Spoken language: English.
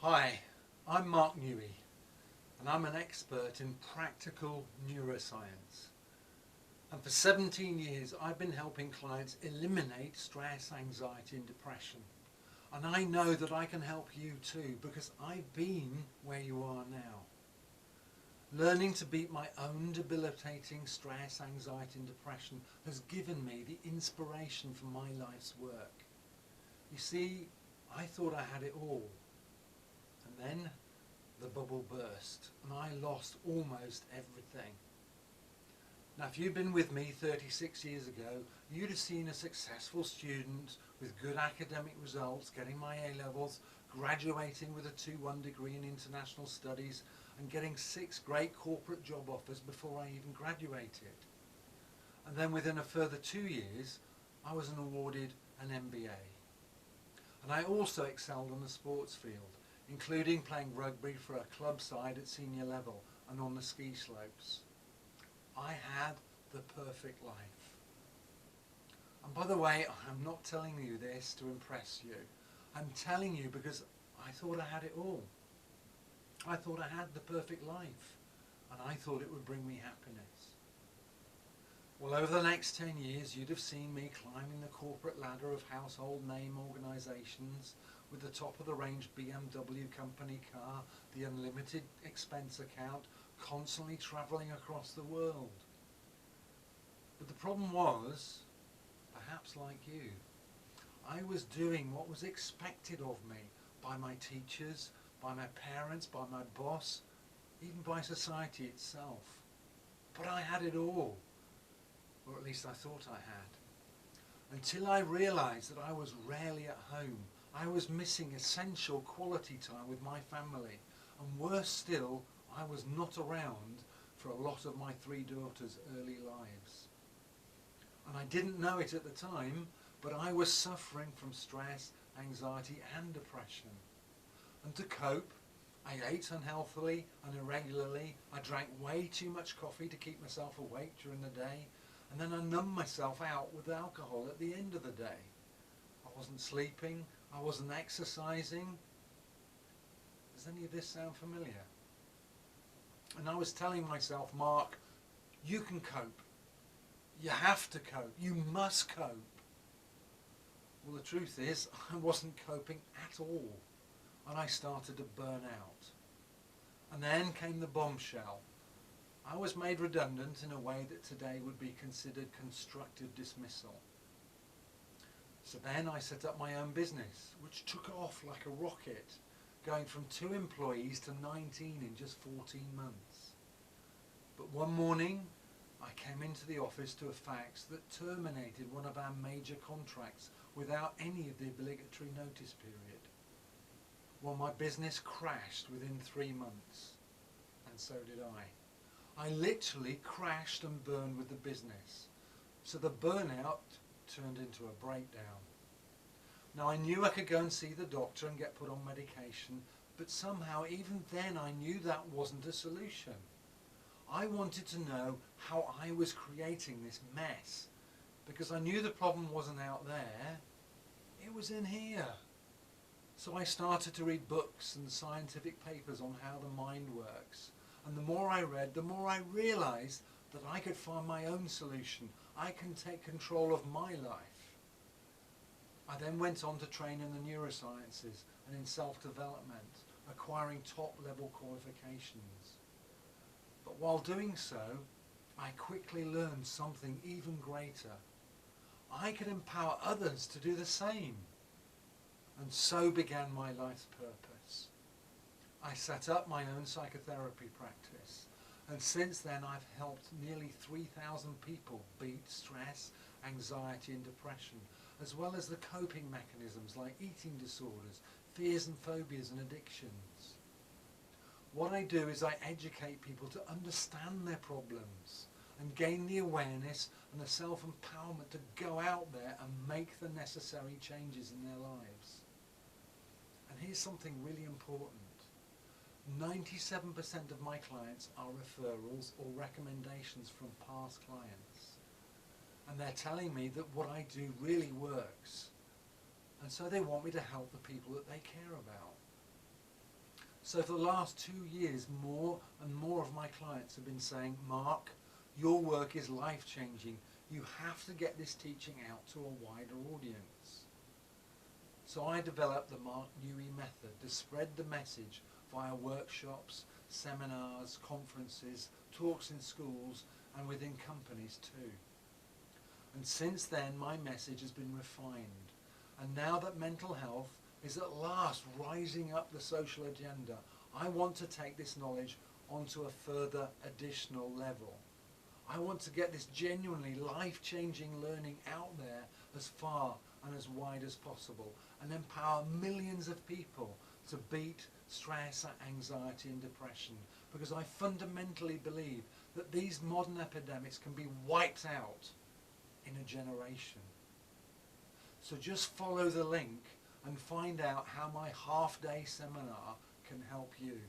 Hi, I'm Mark Newey and I'm an expert in practical neuroscience. And for 17 years I've been helping clients eliminate stress, anxiety and depression. And I know that I can help you too because I've been where you are now. Learning to beat my own debilitating stress, anxiety and depression has given me the inspiration for my life's work. You see, I thought I had it all. And then the bubble burst and I lost almost everything. Now if you'd been with me 36 years ago, you'd have seen a successful student with good academic results, getting my A-levels, graduating with a 2:1 degree in international studies and getting 6 great corporate job offers before I even graduated. And then within a further 2 years, I was awarded an MBA. And I also excelled on the sports field, including playing rugby for a club side at senior level and on the ski slopes. I had the perfect life. And by the way, I'm not telling you this to impress you. I'm telling you because I thought I had it all. I thought I had the perfect life, and I thought it would bring me happiness. Well, over the next 10 years, you'd have seen me climbing the corporate ladder of household name organisations with the top of the range BMW company car, the unlimited expense account, constantly travelling across the world. But the problem was, perhaps like you, I was doing what was expected of me by my teachers, by my parents, by my boss, even by society itself. But I had it all. Or at least I thought I had. Until I realised that I was rarely at home. I was missing essential quality time with my family. And worse still, I was not around for a lot of my 3 daughters' early lives. And I didn't know it at the time, but I was suffering from stress, anxiety and depression. And to cope, I ate unhealthily and irregularly. I drank way too much coffee to keep myself awake during the day. And then I numbed myself out with alcohol at the end of the day. I wasn't sleeping, I wasn't exercising. Does any of this sound familiar? And I was telling myself, Mark, you can cope. You have to cope. You must cope. Well, the truth is, I wasn't coping at all. And I started to burn out. And then came the bombshell. I was made redundant in a way that today would be considered constructive dismissal. So then I set up my own business, which took off like a rocket, going from 2 employees to 19 in just 14 months. But one morning, I came into the office to a fax that terminated one of our major contracts without any of the obligatory notice period. Well, my business crashed within 3 months, and so did I. I literally crashed and burned with the business. So the burnout turned into a breakdown. Now I knew I could go and see the doctor and get put on medication, but somehow even then I knew that wasn't a solution. I wanted to know how I was creating this mess, because I knew the problem wasn't out there, it was in here. So I started to read books and scientific papers on how the mind works. And the more I read, the more I realised that I could find my own solution. I can take control of my life. I then went on to train in the neurosciences and in self-development, acquiring top-level qualifications. But while doing so, I quickly learned something even greater. I could empower others to do the same. And so began my life's purpose. I set up my own psychotherapy practice, and since then I've helped nearly 3,000 people beat stress, anxiety and depression, as well as the coping mechanisms like eating disorders, fears and phobias and addictions. What I do is I educate people to understand their problems and gain the awareness and the self-empowerment to go out there and make the necessary changes in their lives. And here's something really important. 97% of my clients are referrals or recommendations from past clients. And they're telling me that what I do really works. And so they want me to help the people that they care about. So for the last 2 years, more and more of my clients have been saying, Mark, your work is life-changing. You have to get this teaching out to a wider audience. So I developed the Mark Newey method to spread the message via workshops, seminars, conferences, talks in schools and within companies too. And since then my message has been refined. And now that mental health is at last rising up the social agenda, I want to take this knowledge onto a further additional level. I want to get this genuinely life-changing learning out there as far and as wide as possible and empower millions of people to beat stress, anxiety and depression, because I fundamentally believe that these modern epidemics can be wiped out in a generation. So just follow the link and find out how my half-day seminar can help you.